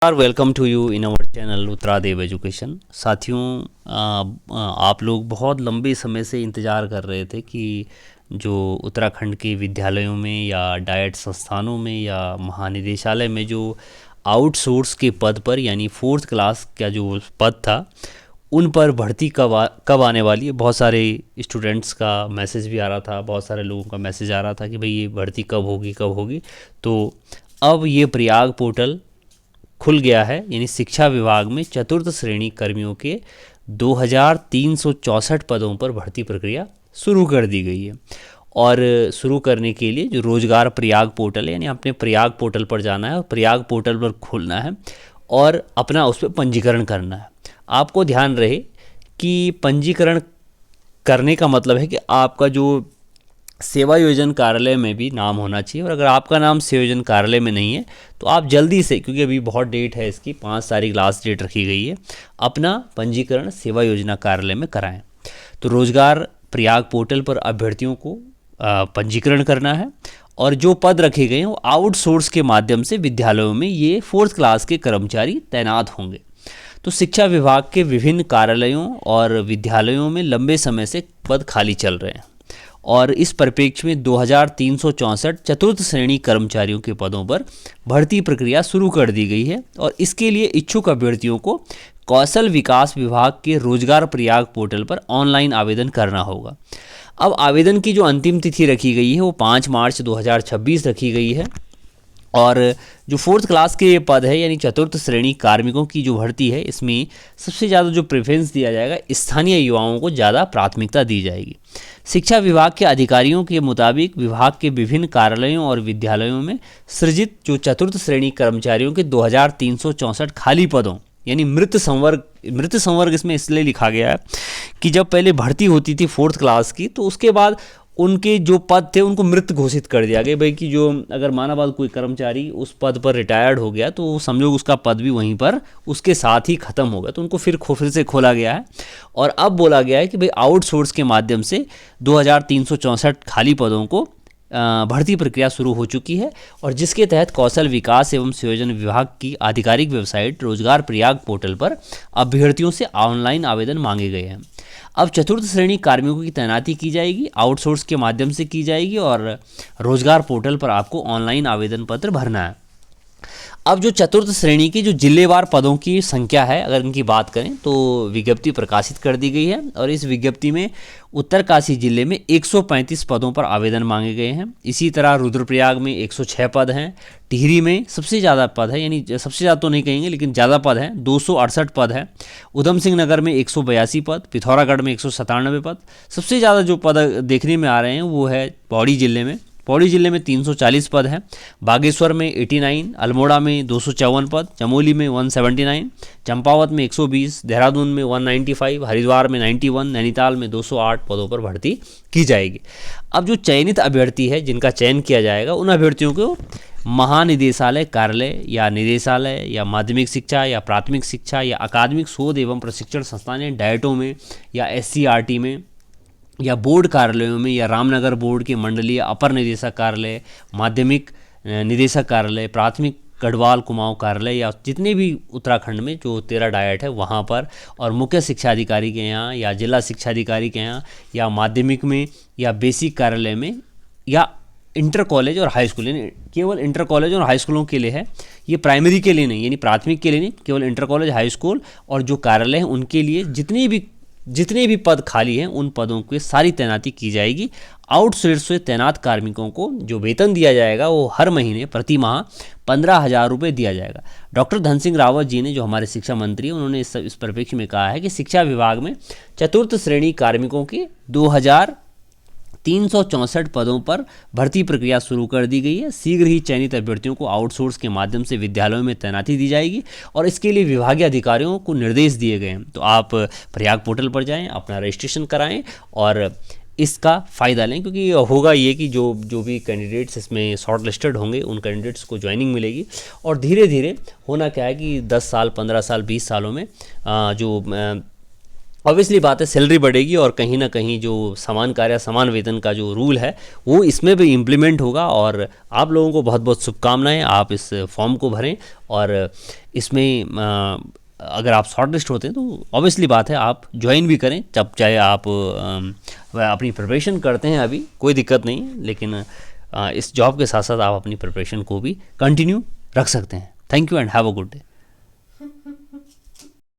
Welcome to you in our channel Uttaradev education. साथियों, आप लोग बहुत लंबे समय से इंतज़ार कर रहे थे कि जो उत्तराखंड के विद्यालयों में या डाइट संस्थानों में या महानिदेशालय में जो आउटसोर्स के पद पर यानी फोर्थ क्लास का जो पद था उन पर भर्ती कब आने वाली है। बहुत सारे स्टूडेंट्स का मैसेज भी आ रहा था, बहुत सारे लोगों का मैसेज आ रहा था कि भाई ये भर्ती कब होगी। तो अब ये प्रयाग पोर्टल खुल गया है, यानी शिक्षा विभाग में चतुर्थ श्रेणी कर्मियों के 2364 पदों पर भर्ती प्रक्रिया शुरू कर दी गई है। और शुरू करने के लिए जो रोजगार प्रयाग पोर्टल है, यानी आपने प्रयाग पोर्टल पर जाना है और प्रयाग पोर्टल पर खोलना है और अपना उस पर पंजीकरण करना है। आपको ध्यान रहे कि पंजीकरण करने का मतलब है कि आपका जो सेवा योजन कार्यालय में भी नाम होना चाहिए, और अगर आपका नाम सेवा योजन कार्यालय में नहीं है तो आप जल्दी से, क्योंकि अभी बहुत डेट है इसकी, 5 तारीख लास्ट डेट रखी गई है, अपना पंजीकरण सेवा योजना कार्यालय में कराएं। तो रोजगार प्रयाग पोर्टल पर अभ्यर्थियों को पंजीकरण करना है और जो पद रखे गए हैं वो आउटसोर्स के माध्यम से विद्यालयों में ये फोर्थ क्लास के कर्मचारी तैनात होंगे। तो शिक्षा विभाग के विभिन्न कार्यालयों और विद्यालयों में लंबे समय से पद खाली चल रहे हैं और इस परिप्रेक्ष्य में 2364 चतुर्थ श्रेणी कर्मचारियों के पदों पर भर्ती प्रक्रिया शुरू कर दी गई है। और इसके लिए इच्छुक अभ्यर्थियों को कौशल विकास विभाग के रोजगार प्रयाग पोर्टल पर ऑनलाइन आवेदन करना होगा। अब आवेदन की जो अंतिम तिथि रखी गई है वो 5 मार्च 2026 रखी गई है। और जो फोर्थ क्लास के पद है यानी चतुर्थ श्रेणी कार्मिकों की जो भर्ती है, इसमें सबसे ज़्यादा जो प्रेफरेंस दिया जाएगा, स्थानीय युवाओं को ज़्यादा प्राथमिकता दी जाएगी। शिक्षा विभाग के अधिकारियों के मुताबिक विभाग के विभिन्न कार्यालयों और विद्यालयों में सृजित जो चतुर्थ श्रेणी कर्मचारियों के 2364 खाली पदों यानी मृत संवर्ग इसमें इसलिए लिखा गया है कि जब पहले भर्ती होती थी फोर्थ क्लास की तो उसके बाद उनके जो पद थे उनको मृत घोषित कर दिया गया। भाई कि जो अगर माना बात कोई कर्मचारी उस पद पर रिटायर्ड हो गया तो समझो उसका पद भी वहीं पर उसके साथ ही खत्म हो गया, तो उनको फिर से खोला गया है। और अब बोला गया है कि भाई आउटसोर्स के माध्यम से 2364 खाली पदों को भर्ती प्रक्रिया शुरू हो चुकी है और जिसके तहत कौशल विकास एवं संयोजन विभाग की आधिकारिक वेबसाइट रोजगार प्रयाग पोर्टल पर अभ्यर्थियों से ऑनलाइन आवेदन मांगे गए हैं। अब चतुर्थ श्रेणी कार्मिकों की तैनाती की जाएगी, आउटसोर्स के माध्यम से की जाएगी और रोजगार पोर्टल पर आपको ऑनलाइन आवेदन पत्र भरना है। अब जो चतुर्थ श्रेणी की जो जिलेवार पदों की संख्या है, अगर इनकी बात करें तो विज्ञप्ति प्रकाशित कर दी गई है और इस विज्ञप्ति में उत्तरकाशी जिले में 135 पदों पर आवेदन मांगे गए हैं। इसी तरह रुद्रप्रयाग में 106 पद हैं, टिहरी में सबसे ज़्यादा पद है, यानी सबसे ज़्यादा तो नहीं कहेंगे लेकिन ज़्यादा पद हैं, 268 पद है। उधम सिंह नगर में 182 पद, पिथौरागढ़ में 197 पद। सबसे ज़्यादा जो पद देखने में आ रहे हैं वो है पौड़ी जिले में 340 पद हैं, बागेश्वर में 89, अल्मोड़ा में 254 पद, चमोली में 179, चंपावत में 120, देहरादून में 195, हरिद्वार में 91, नैनीताल में 208 पदों पर भर्ती की जाएगी। अब जो चयनित अभ्यर्थी है जिनका चयन किया जाएगा उन अभ्यर्थियों को महानिदेशालय कार्यालय या निदेशालय या माध्यमिक शिक्षा या प्राथमिक शिक्षा या अकादमिक शोध एवं प्रशिक्षण संस्थान डायटों में या SCRT में या बोर्ड कार्यालयों में या रामनगर बोर्ड के मंडलीय अपर निदेशक कार्यालय, माध्यमिक निदेशक कार्यालय, प्राथमिक गढ़वाल कुमाऊं कार्यालय या जितने भी उत्तराखंड में जो 13 डायट है वहाँ पर, और मुख्य शिक्षा अधिकारी के यहाँ या जिला शिक्षा अधिकारी के यहाँ या माध्यमिक में या बेसिक कार्यालय में या इंटर कॉलेज और हाई स्कूल, यानी केवल इंटर कॉलेज और हाई स्कूलों के लिए है, ये प्राइमरी के लिए नहीं, यानी प्राथमिक के लिए नहीं, केवल इंटर कॉलेज हाई स्कूल और जो कार्यालय हैं उनके लिए जितने भी पद खाली हैं उन पदों की सारी तैनाती की जाएगी। आउटसोर्स से तैनात कार्मिकों को जो वेतन दिया जाएगा वो हर महीने प्रति माह 15,000 रुपये दिया जाएगा। डॉक्टर धन सिंह रावत जी ने, जो हमारे शिक्षा मंत्री हैं, उन्होंने इस परिप्रेक्ष्य में कहा है कि शिक्षा विभाग में चतुर्थ श्रेणी कार्मिकों के 2364 पदों पर भर्ती प्रक्रिया शुरू कर दी गई है। शीघ्र ही चयनित अभ्यर्थियों को आउटसोर्स के माध्यम से विद्यालयों में तैनाती दी जाएगी और इसके लिए विभागीय अधिकारियों को निर्देश दिए गए हैं। तो आप प्रयाग पोर्टल पर जाएं, अपना रजिस्ट्रेशन कराएं और इसका फ़ायदा लें, क्योंकि होगा ये कि जो भी कैंडिडेट्स इसमें शॉर्ट लिस्टेड होंगे उन कैंडिडेट्स को ज्वाइनिंग मिलेगी। और धीरे धीरे होना क्या है कि 10 साल 15 साल 20 सालों में जो ऑब्वियसली बात है सैलरी बढ़ेगी और कहीं ना कहीं जो समान कार्य समान वेतन का जो रूल है वो इसमें भी इम्प्लीमेंट होगा। और आप लोगों को बहुत बहुत शुभकामनाएं, आप इस फॉर्म को भरें और इसमें अगर आप शॉर्ट लिस्ट होते हैं तो ऑब्वियसली बात है आप ज्वाइन भी करें, जब चाहे आप अपनी प्रिपरेशन करते हैं अभी कोई दिक्कत नहीं है, लेकिन इस जॉब के साथ साथ आप अपनी प्रिपरेशन को भी कंटिन्यू रख सकते हैं। Thank you and have a good day.